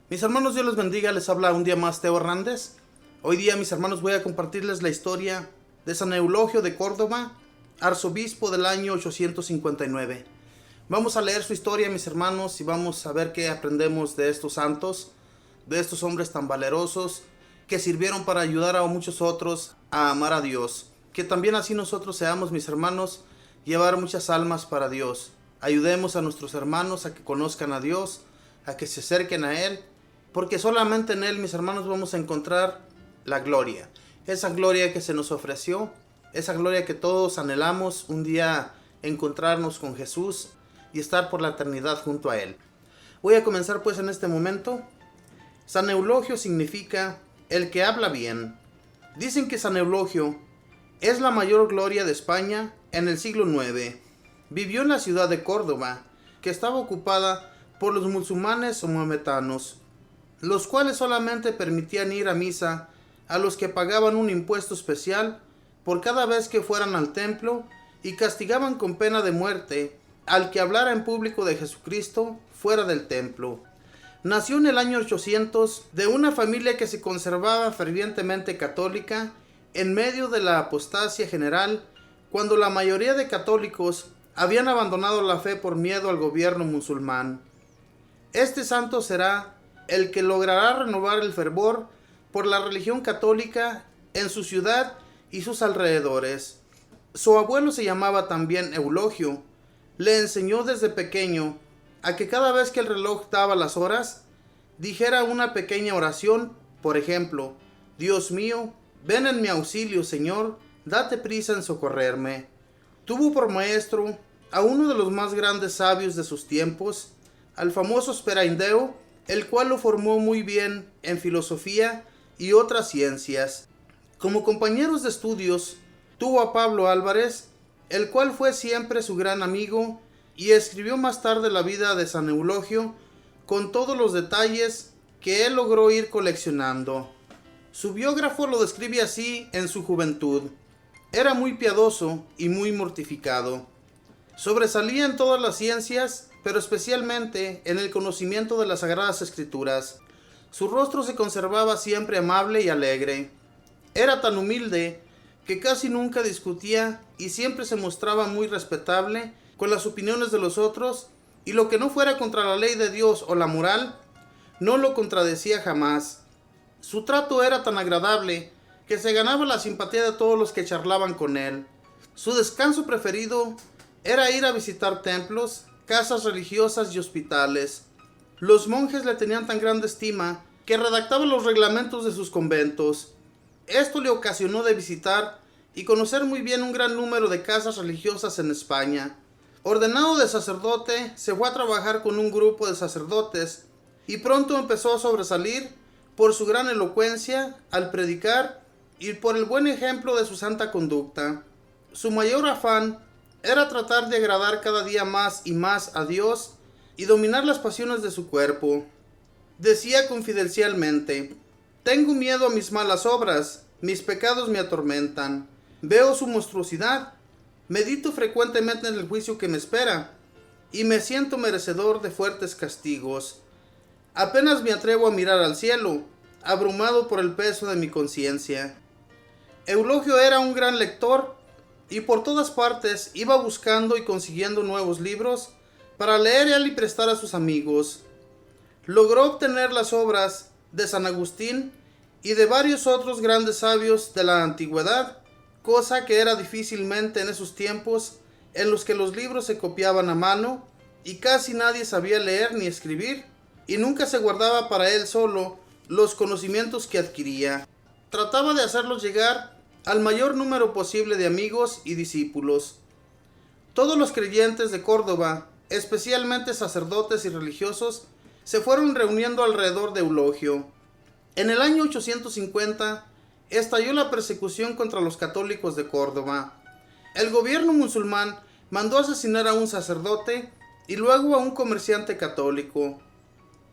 Mis hermanos, Dios los bendiga, les habla un día más Teo Hernández. Hoy día, mis hermanos, voy a compartirles la historia de San Eulogio de Córdoba, arzobispo del año 859. Vamos a leer su historia, mis hermanos, y vamos a ver qué aprendemos de estos santos, de estos hombres tan valerosos que sirvieron para ayudar a muchos otros a amar a Dios. Que también así nosotros seamos, mis hermanos, llevar muchas almas para Dios. Ayudemos a nuestros hermanos a que conozcan a Dios, a que se acerquen a Él, porque solamente en Él, mis hermanos, vamos a encontrar la gloria. Esa gloria que se nos ofreció, esa gloria que todos anhelamos un día encontrarnos con Jesús y estar por la eternidad junto a Él. Voy a comenzar pues en este momento. San Eulogio significa el que habla bien. Dicen que San Eulogio es la mayor gloria de España en el siglo IX. Vivió en la ciudad de Córdoba, que estaba ocupada por los musulmanes o maometanos, los cuales solamente permitían ir a misa a los que pagaban un impuesto especial por cada vez que fueran al templo, y castigaban con pena de muerte al que hablara en público de Jesucristo fuera del templo. Nació en el año 800 de una familia que se conservaba fervientemente católica en medio de la apostasía general, cuando la mayoría de católicos habían abandonado la fe por miedo al gobierno musulmán. Este santo será el que logrará renovar el fervor por la religión católica en su ciudad y sus alrededores. Su abuelo se llamaba también Eulogio. Le enseñó desde pequeño a que cada vez que el reloj daba las horas, dijera una pequeña oración, por ejemplo: Dios mío, ven en mi auxilio, Señor, date prisa en socorrerme. Tuvo por maestro a uno de los más grandes sabios de sus tiempos, al famoso Speraindeo, el cual lo formó muy bien en filosofía y otras ciencias. Como compañeros de estudios, tuvo a Pablo Álvarez, el cual fue siempre su gran amigo, y escribió más tarde la vida de San Eulogio, con todos los detalles que él logró ir coleccionando. Su biógrafo lo describe así en su juventud: era muy piadoso y muy mortificado. Sobresalía en todas las ciencias, pero especialmente en el conocimiento de las Sagradas Escrituras. Su rostro se conservaba siempre amable y alegre. Era tan humilde que casi nunca discutía y siempre se mostraba muy respetable con las opiniones de los otros, y lo que no fuera contra la ley de Dios o la moral, no lo contradecía jamás. Su trato era tan agradable que se ganaba la simpatía de todos los que charlaban con él. Su descanso preferido era ir a visitar templos, casas religiosas y hospitales. Los monjes le tenían tan grande estima que redactaba los reglamentos de sus conventos. Esto le ocasionó de visitar y conocer muy bien un gran número de casas religiosas en España. Ordenado de sacerdote, se fue a trabajar con un grupo de sacerdotes y pronto empezó a sobresalir por su gran elocuencia al predicar y por el buen ejemplo de su santa conducta. Su mayor afán era tratar de agradar cada día más y más a Dios y dominar las pasiones de su cuerpo. Decía confidencialmente: tengo miedo a mis malas obras, mis pecados me atormentan, veo su monstruosidad, medito frecuentemente en el juicio que me espera y me siento merecedor de fuertes castigos. Apenas me atrevo a mirar al cielo, abrumado por el peso de mi conciencia. Eulogio era un gran lector y por todas partes iba buscando y consiguiendo nuevos libros para leer y prestar a sus amigos. Logró obtener las obras de San Agustín y de varios otros grandes sabios de la antigüedad, cosa que era difícilmente en esos tiempos en los que los libros se copiaban a mano y casi nadie sabía leer ni escribir, y nunca se guardaba para él solo los conocimientos que adquiría. Trataba de hacerlos llegar al mayor número posible de amigos y discípulos. Todos los creyentes de Córdoba, especialmente sacerdotes y religiosos, se fueron reuniendo alrededor de Eulogio. En el año 850 estalló la persecución contra los católicos de Córdoba. El gobierno musulmán mandó asesinar a un sacerdote y luego a un comerciante católico.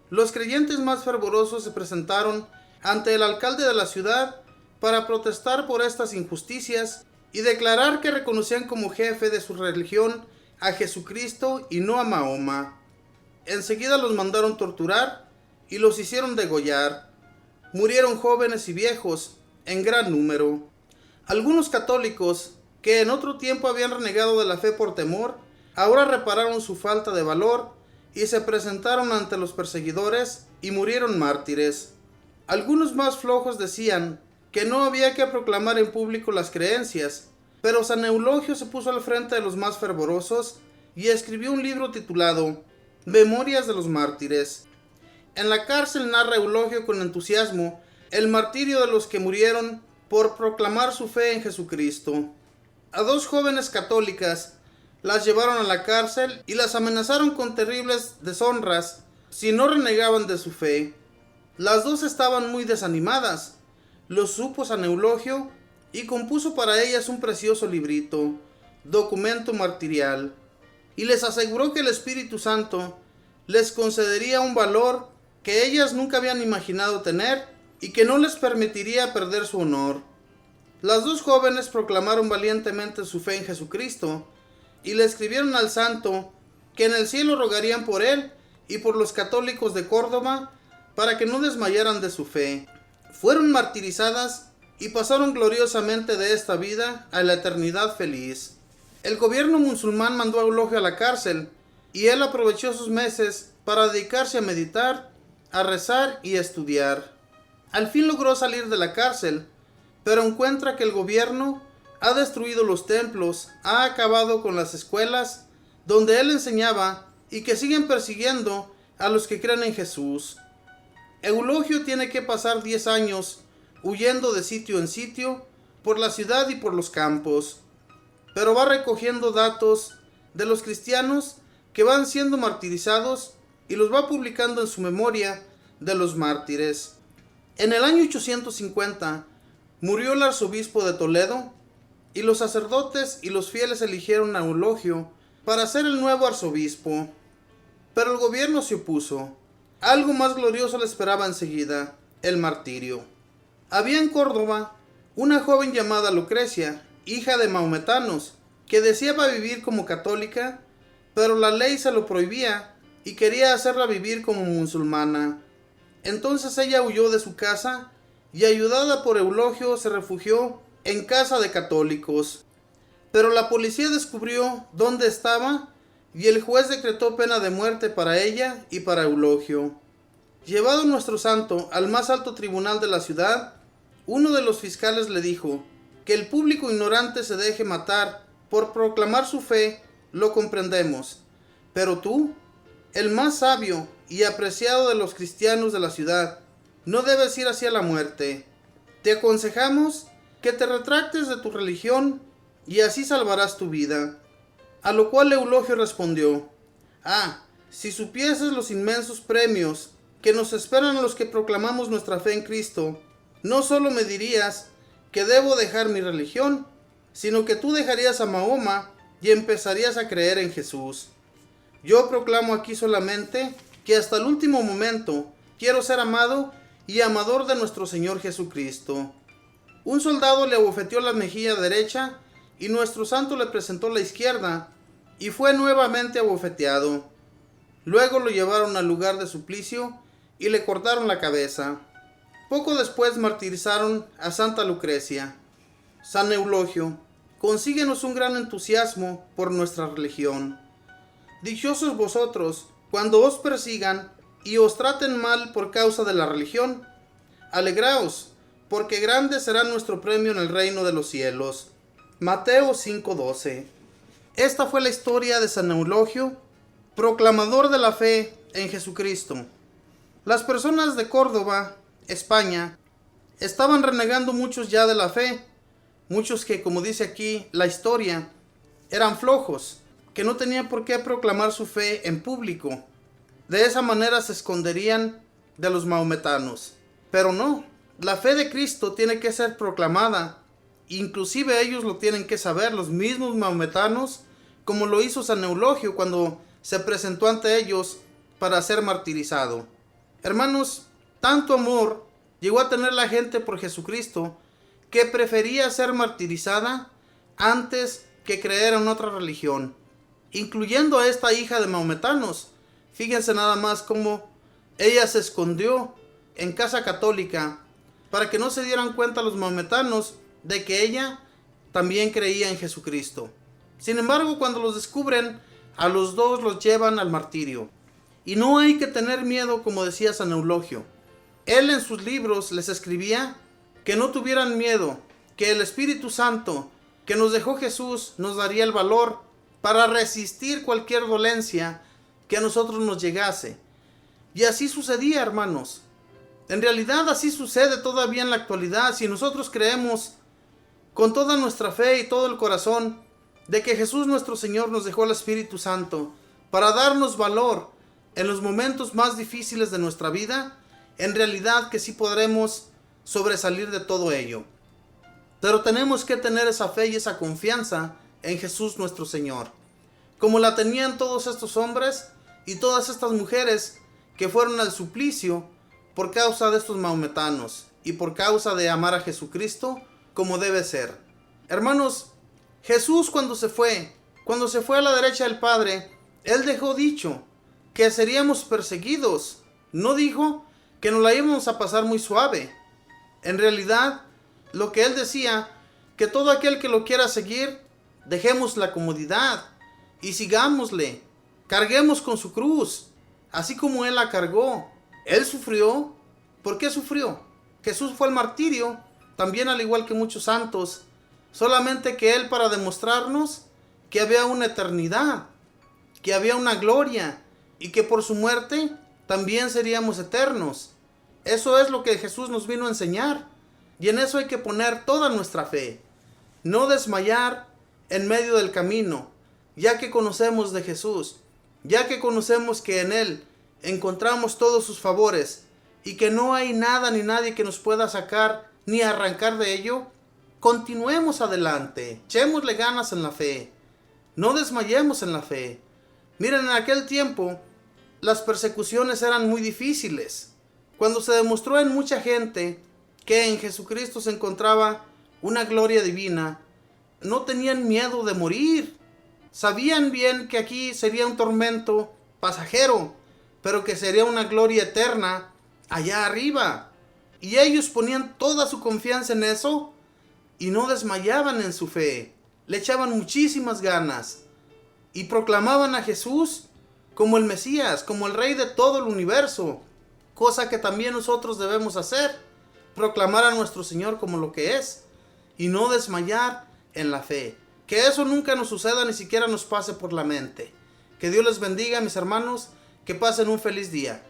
Los creyentes más fervorosos se presentaron ante el alcalde de la ciudad para protestar por estas injusticias y declarar que reconocían como jefe de su religión a Jesucristo y no a Mahoma. Enseguida los mandaron torturar y los hicieron degollar. Murieron jóvenes y viejos en gran número. Algunos católicos, que en otro tiempo habían renegado de la fe por temor, ahora repararon su falta de valor y se presentaron ante los perseguidores y murieron mártires. Algunos más flojos decían que no había que proclamar en público las creencias, pero San Eulogio se puso al frente de los más fervorosos y escribió un libro titulado Memorias de los Mártires. En la cárcel narra Eulogio con entusiasmo el martirio de los que murieron por proclamar su fe en Jesucristo. A dos jóvenes católicas las llevaron a la cárcel y las amenazaron con terribles deshonras si no renegaban de su fe. Las dos estaban muy desanimadas. Lo supo San Eulogio y compuso para ellas un precioso librito, documento martirial, y les aseguró que el Espíritu Santo les concedería un valor que ellas nunca habían imaginado tener y que no les permitiría perder su honor. Las dos jóvenes proclamaron valientemente su fe en Jesucristo y le escribieron al santo que en el cielo rogarían por él y por los católicos de Córdoba para que no desmayaran de su fe. Fueron martirizadas y pasaron gloriosamente de esta vida a la eternidad feliz. El gobierno musulmán mandó a Eulogio a la cárcel y él aprovechó sus meses para dedicarse a meditar, a rezar y a estudiar. Al fin logró salir de la cárcel, pero encuentra que el gobierno ha destruido los templos, ha acabado con las escuelas donde él enseñaba y que siguen persiguiendo a los que creen en Jesús. Eulogio tiene que pasar 10 años huyendo de sitio en sitio por la ciudad y por los campos, pero va recogiendo datos de los cristianos que van siendo martirizados y los va publicando en su memoria de los mártires. En el año 850 murió el arzobispo de Toledo y los sacerdotes y los fieles eligieron a Eulogio para ser el nuevo arzobispo, pero el gobierno se opuso. Algo más glorioso le esperaba enseguida, el martirio. Había en Córdoba una joven llamada Lucrecia, hija de maometanos, que deseaba vivir como católica, pero la ley se lo prohibía y quería hacerla vivir como musulmana. Entonces ella huyó de su casa y, ayudada por Eulogio, se refugió en casa de católicos. Pero la policía descubrió dónde estaba y el juez decretó pena de muerte para ella y para Eulogio. Llevado nuestro santo al más alto tribunal de la ciudad, uno de los fiscales le dijo que el público ignorante se deje matar por proclamar su fe, lo comprendemos, pero tú, el más sabio y apreciado de los cristianos de la ciudad, no debes ir hacia la muerte. Te aconsejamos que te retractes de tu religión y así salvarás tu vida. A lo cual Eulogio respondió: si supieses los inmensos premios que nos esperan a los que proclamamos nuestra fe en Cristo, no solo me dirías que debo dejar mi religión, sino que tú dejarías a Mahoma y empezarías a creer en Jesús. Yo proclamo aquí solamente que hasta el último momento quiero ser amado y amador de nuestro Señor Jesucristo. Un soldado le abofeteó la mejilla derecha y nuestro santo le presentó la izquierda y fue nuevamente abofeteado. Luego lo llevaron al lugar de suplicio y le cortaron la cabeza. Poco después martirizaron a Santa Lucrecia. San Eulogio, consíguenos un gran entusiasmo por nuestra religión. Dichosos vosotros cuando os persigan y os traten mal por causa de la religión. Alegraos, porque grande será nuestro premio en el reino de los cielos. Mateo 5:12. Esta fue la historia de San Eulogio, proclamador de la fe en Jesucristo. Las personas de Córdoba, España, estaban renegando muchos ya de la fe, muchos que, como dice aquí la historia, eran flojos, que no tenían por qué proclamar su fe en público. De esa manera se esconderían de los maometanos. Pero no, la fe de Cristo tiene que ser proclamada. Inclusive ellos lo tienen que saber, los mismos maometanos, como lo hizo San Eulogio cuando se presentó ante ellos para ser martirizado. Hermanos, tanto amor llegó a tener la gente por Jesucristo que prefería ser martirizada antes que creer en otra religión, incluyendo a esta hija de maometanos. Fíjense nada más cómo ella se escondió en casa católica para que no se dieran cuenta los maometanos de que ella también creía en Jesucristo. Sin embargo, cuando los descubren, a los dos los llevan al martirio. Y no hay que tener miedo, como decía San Eulogio. Él en sus libros les escribía que no tuvieran miedo, que el Espíritu Santo que nos dejó Jesús nos daría el valor para resistir cualquier dolencia que a nosotros nos llegase. Y así sucedía, hermanos. En realidad así sucede todavía en la actualidad, si nosotros creemos con toda nuestra fe y todo el corazón de que Jesús nuestro Señor nos dejó el Espíritu Santo para darnos valor en los momentos más difíciles de nuestra vida. En realidad que sí podremos sobresalir de todo ello. Pero tenemos que tener esa fe y esa confianza en Jesús nuestro Señor, como la tenían todos estos hombres y todas estas mujeres que fueron al suplicio por causa de estos maometanos y por causa de amar a Jesucristo como debe ser. Hermanos, Jesús cuando se fue a la derecha del Padre, Él dejó dicho que seríamos perseguidos. No dijo que nos la íbamos a pasar muy suave. En realidad, lo que Él decía, que todo aquel que lo quiera seguir, dejemos la comodidad y sigámosle. Carguemos con su cruz, así como Él la cargó. Él sufrió. ¿Por qué sufrió? Jesús fue al martirio, también al igual que muchos santos, solamente que Él para demostrarnos que había una eternidad, que había una gloria y que por su muerte también seríamos eternos. Eso es lo que Jesús nos vino a enseñar, y en eso hay que poner toda nuestra fe. No desmayar en medio del camino, ya que conocemos de Jesús, ya que conocemos que en Él encontramos todos sus favores y que no hay nada ni nadie que nos pueda sacar ni arrancar de ello. Continuemos adelante, echémosle ganas en la fe, no desmayemos en la fe. Miren, en aquel tiempo las persecuciones eran muy difíciles. Cuando se demostró en mucha gente que en Jesucristo se encontraba una gloria divina, no tenían miedo de morir. Sabían bien que aquí sería un tormento pasajero, pero que sería una gloria eterna allá arriba. Y ellos ponían toda su confianza en eso y no desmayaban en su fe. Le echaban muchísimas ganas y proclamaban a Jesús como el Mesías, como el Rey de todo el universo. Cosa que también nosotros debemos hacer, proclamar a nuestro Señor como lo que es y no desmayar en la fe. Que eso nunca nos suceda, ni siquiera nos pase por la mente. Que Dios les bendiga, mis hermanos, que pasen un feliz día.